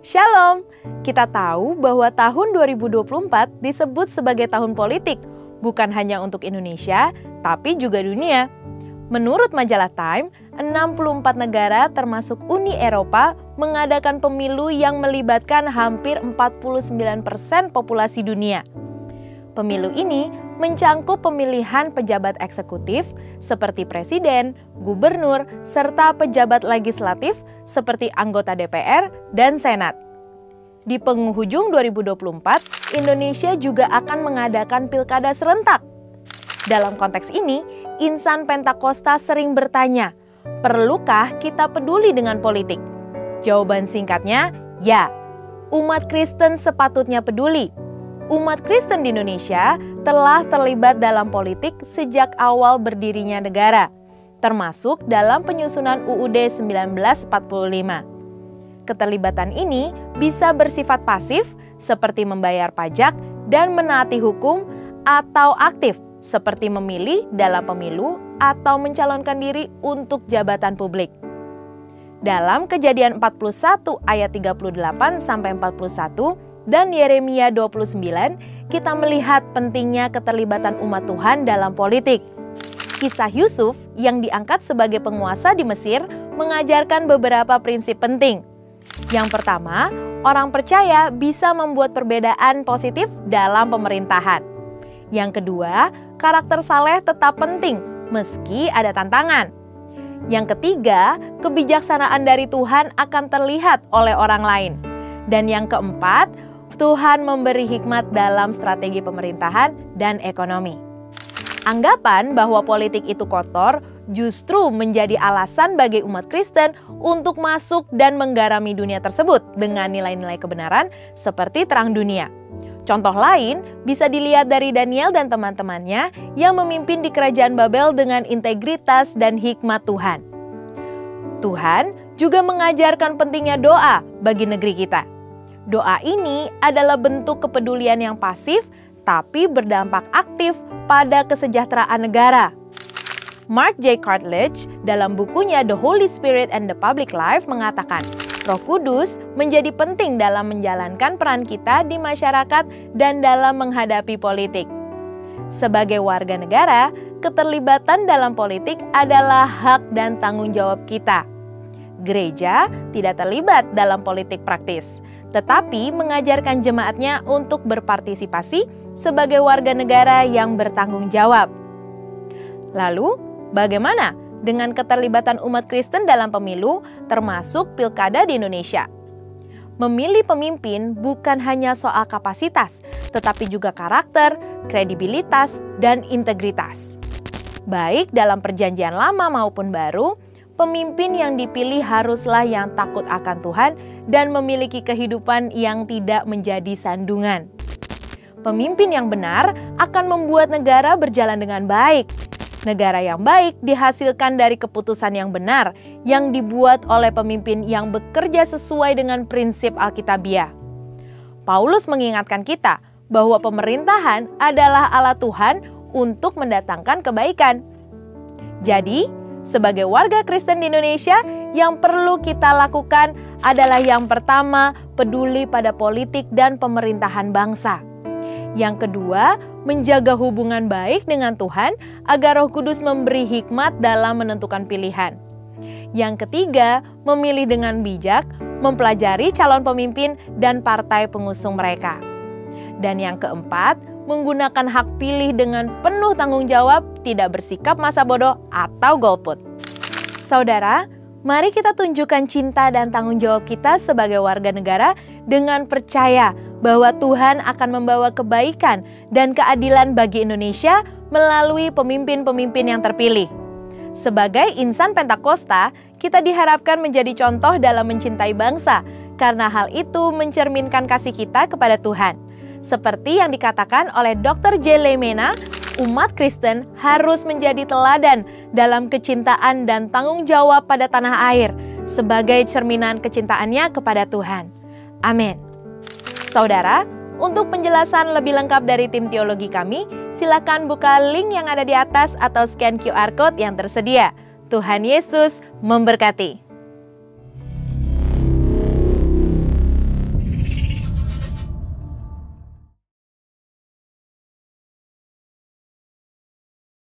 Shalom! Kita tahu bahwa tahun 2024 disebut sebagai tahun politik, bukan hanya untuk Indonesia, tapi juga dunia. Menurut majalah Time, 64 negara termasuk Uni Eropa mengadakan pemilu yang melibatkan hampir 49% populasi dunia. Pemilu ini mencangkup pemilihan pejabat eksekutif seperti presiden, gubernur, serta pejabat legislatif seperti anggota DPR dan Senat. Di penghujung 2024, Indonesia juga akan mengadakan pilkada serentak. Dalam konteks ini, insan Pentakosta sering bertanya, perlukah kita peduli dengan politik? Jawaban singkatnya, ya. Umat Kristen sepatutnya peduli. Umat Kristen di Indonesia telah terlibat dalam politik sejak awal berdirinya negara, termasuk dalam penyusunan UUD 1945. Keterlibatan ini bisa bersifat pasif seperti membayar pajak dan menaati hukum, atau aktif seperti memilih dalam pemilu atau mencalonkan diri untuk jabatan publik. Dalam Kejadian 41 ayat 38-41 dan Yeremia 29, kita melihat pentingnya keterlibatan umat Tuhan dalam politik. Kisah Yusuf yang diangkat sebagai penguasa di Mesir mengajarkan beberapa prinsip penting. Yang pertama, orang percaya bisa membuat perbedaan positif dalam pemerintahan. Yang kedua, karakter saleh tetap penting meski ada tantangan. Yang ketiga, kebijaksanaan dari Tuhan akan terlihat oleh orang lain. Dan yang keempat, Tuhan memberi hikmat dalam strategi pemerintahan dan ekonomi. Anggapan bahwa politik itu kotor justru menjadi alasan bagi umat Kristen untuk masuk dan menggarami dunia tersebut dengan nilai-nilai kebenaran seperti terang dunia. Contoh lain bisa dilihat dari Daniel dan teman-temannya yang memimpin di kerajaan Babel dengan integritas dan hikmat Tuhan. Tuhan juga mengajarkan pentingnya doa bagi negeri kita. Doa ini adalah bentuk kepedulian yang pasif tapi berdampak aktif pada kesejahteraan negara. Mark J. Cartledge dalam bukunya The Holy Spirit and the Public Life mengatakan, Roh Kudus menjadi penting dalam menjalankan peran kita di masyarakat dan dalam menghadapi politik. Sebagai warga negara, keterlibatan dalam politik adalah hak dan tanggung jawab kita. Gereja tidak terlibat dalam politik praktis, tetapi mengajarkan jemaatnya untuk berpartisipasi sebagai warga negara yang bertanggung jawab. Lalu, bagaimana dengan keterlibatan umat Kristen dalam pemilu, termasuk pilkada di Indonesia? Memilih pemimpin bukan hanya soal kapasitas, tetapi juga karakter, kredibilitas, dan integritas. Baik dalam perjanjian lama maupun baru, pemimpin yang dipilih haruslah yang takut akan Tuhan dan memiliki kehidupan yang tidak menjadi sandungan. Pemimpin yang benar akan membuat negara berjalan dengan baik. Negara yang baik dihasilkan dari keputusan yang benar yang dibuat oleh pemimpin yang bekerja sesuai dengan prinsip Alkitabiah. Paulus mengingatkan kita bahwa pemerintahan adalah alat Tuhan untuk mendatangkan kebaikan. Jadi, sebagai warga Kristen di Indonesia, yang perlu kita lakukan adalah yang pertama, peduli pada politik dan pemerintahan bangsa. Yang kedua, menjaga hubungan baik dengan Tuhan agar Roh Kudus memberi hikmat dalam menentukan pilihan. Yang ketiga, memilih dengan bijak, mempelajari calon pemimpin dan partai pengusung mereka. Dan yang keempat, menggunakan hak pilih dengan penuh tanggung jawab, tidak bersikap masa bodoh atau golput. Saudara, mari kita tunjukkan cinta dan tanggung jawab kita sebagai warga negara dengan percaya bahwa Tuhan akan membawa kebaikan dan keadilan bagi Indonesia melalui pemimpin-pemimpin yang terpilih. Sebagai insan Pentakosta, kita diharapkan menjadi contoh dalam mencintai bangsa, karena hal itu mencerminkan kasih kita kepada Tuhan. Seperti yang dikatakan oleh Dr. J. Lemena, umat Kristen harus menjadi teladan dalam kecintaan dan tanggung jawab pada tanah air, sebagai cerminan kecintaannya kepada Tuhan. Amin. Saudara, untuk penjelasan lebih lengkap dari tim teologi kami, silakan buka link yang ada di atas atau scan QR Code yang tersedia. Tuhan Yesus memberkati.